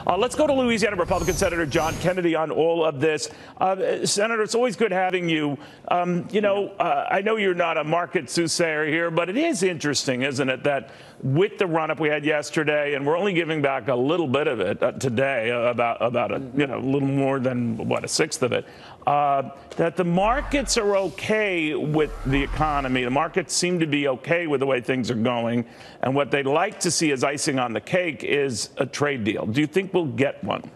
Let's go to Louisiana Republican Senator John Kennedy on all of this. Senator, it's always good having you. I know you're not a market soothsayer here, but it is interesting, isn't it, that with the run-up we had yesterday, and we're only giving back a little bit of it today, about a little more than, what, a sixth of it, that the markets are okay with the economy. The markets seem to be okay with the way things are going, and what they'd like to see as icing on the cake is a trade deal. Do you think we'll get one?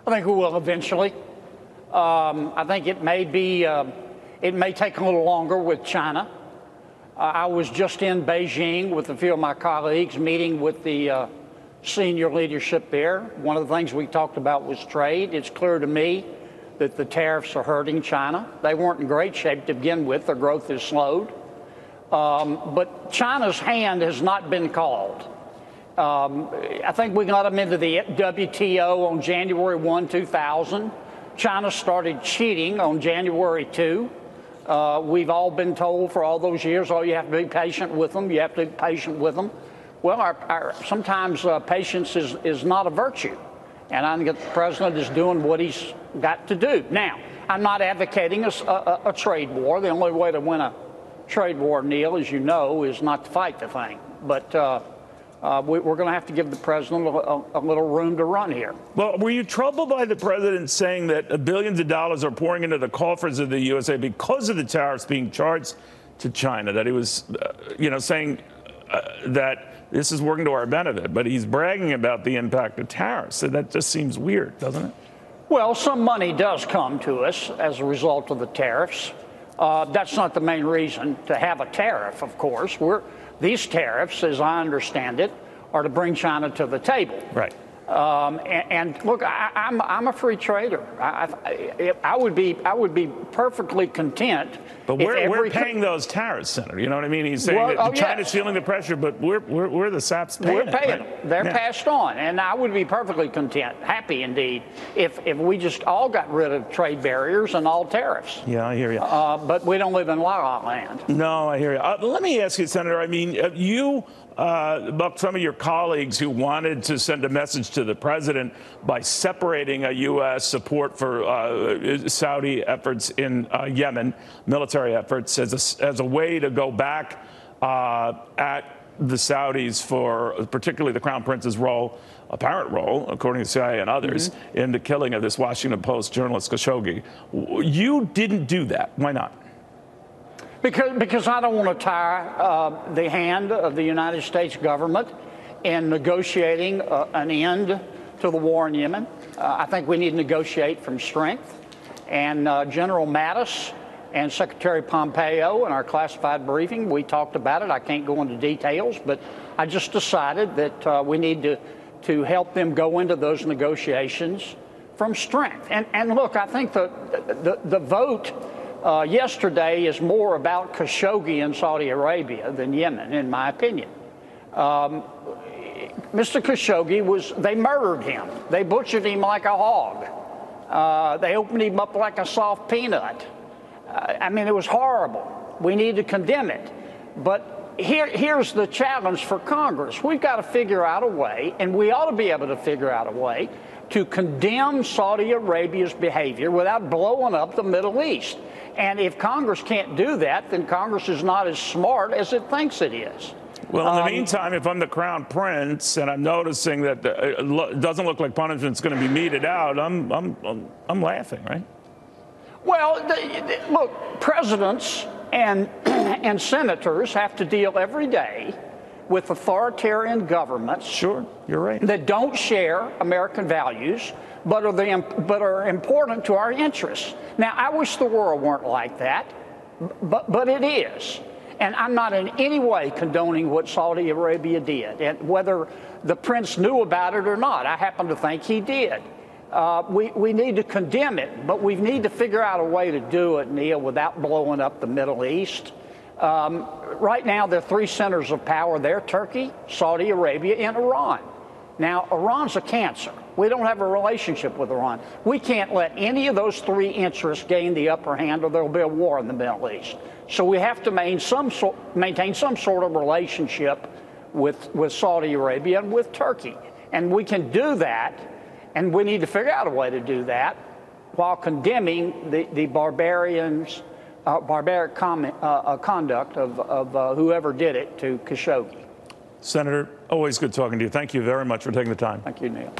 I think we will eventually. I think it may take a little longer with China. I was just in Beijing with a few of my colleagues, meeting with the senior leadership there. One of the things we talked about was trade. It's clear to me that the tariffs are hurting China. They weren't in great shape to begin with. Their growth has slowed. But China's hand has not been called. I think we got them into the WTO on January 1, 2000. China started cheating on January 2. We've all been told for all those years, oh, you have to be patient with them. You have to be patient with them. Well, sometimes patience is not a virtue. And I think the president is doing what he's got to do. Now, I'm not advocating a trade war. The only way to win a trade war, Neil, as you know, is not to fight the thing. But we're going to have to give the president a little room to run here. Well, were you troubled by the president saying that billions of dollars are pouring into the coffers of the USA because of the tariffs being charged to China? That he was, saying that this is working to our benefit, but he's bragging about the impact of tariffs. So that just seems weird, doesn't it? Well, some money does come to us as a result of the tariffs. That's not the main reason to have a tariff, of course. These tariffs, as I understand it, are to bring China to the table. Right. And look, I'm a free trader. I would be perfectly content. But we're paying those tariffs, Senator. You know what I mean? He's saying that China's feeling the pressure, but we're the saps paying. We're paying them. They're passed on, and I would be perfectly content, happy indeed, if we just all got rid of trade barriers and all tariffs. Yeah, I hear you. But we don't live in La La Land. No, I hear you. Let me ask you, Senator. I mean, about some of your colleagues who wanted to send a message to the president by separating a U.S. support for Saudi efforts in Yemen, military efforts, as a way to go back at the Saudis for particularly the Crown Prince's apparent role, according to the CIA and others, in the killing of this Washington Post journalist Khashoggi. You didn't do that. Why not? Because I don't want to tie the hand of the United States government in negotiating an end to the war in Yemen. I think we need to negotiate from strength. And General Mattis and Secretary Pompeo in our classified briefing, we talked about it. I can't go into details, but I just decided that we need to help them go into those negotiations from strength. And look, I think the vote yesterday is more about Khashoggi in Saudi Arabia than Yemen, in my opinion. Mr. Khashoggi they murdered him. They butchered him like a hog. They opened him up like a soft peanut. I mean, it was horrible. We need to condemn it. But here's the challenge for Congress. We've got to figure out a way, and we ought to be able to figure out a way to condemn Saudi Arabia's behavior without blowing up the Middle East. And if Congress can't do that, then Congress is not as smart as it thinks it is. Well, in the meantime, if I'm the Crown Prince and I'm noticing that it doesn't look like punishment's going to be meted out, I'm laughing, right? Well, look, presidents and senators have to deal every day with authoritarian governments. Sure, you're right. That don't share American values, but are important to our interests. Now, I wish the world weren't like that, but it is. And I'm not in any way condoning what Saudi Arabia did, and whether the prince knew about it or not. I happen to think he did. We need to condemn it, but we need to figure out a way to do it, Neil, without blowing up the Middle East. Right now, there are three centers of power there: Turkey, Saudi Arabia, and Iran. Now, Iran's a cancer. We don't have a relationship with Iran. We can't let any of those three interests gain the upper hand, or there will be a war in the Middle East. So we have to maintain some sort of relationship with Saudi Arabia and with Turkey. And we can do that, and we need to figure out a way to do that while condemning the barbaric conduct of whoever did it to Khashoggi. Senator, always good talking to you. Thank you very much for taking the time. Thank you, Neil.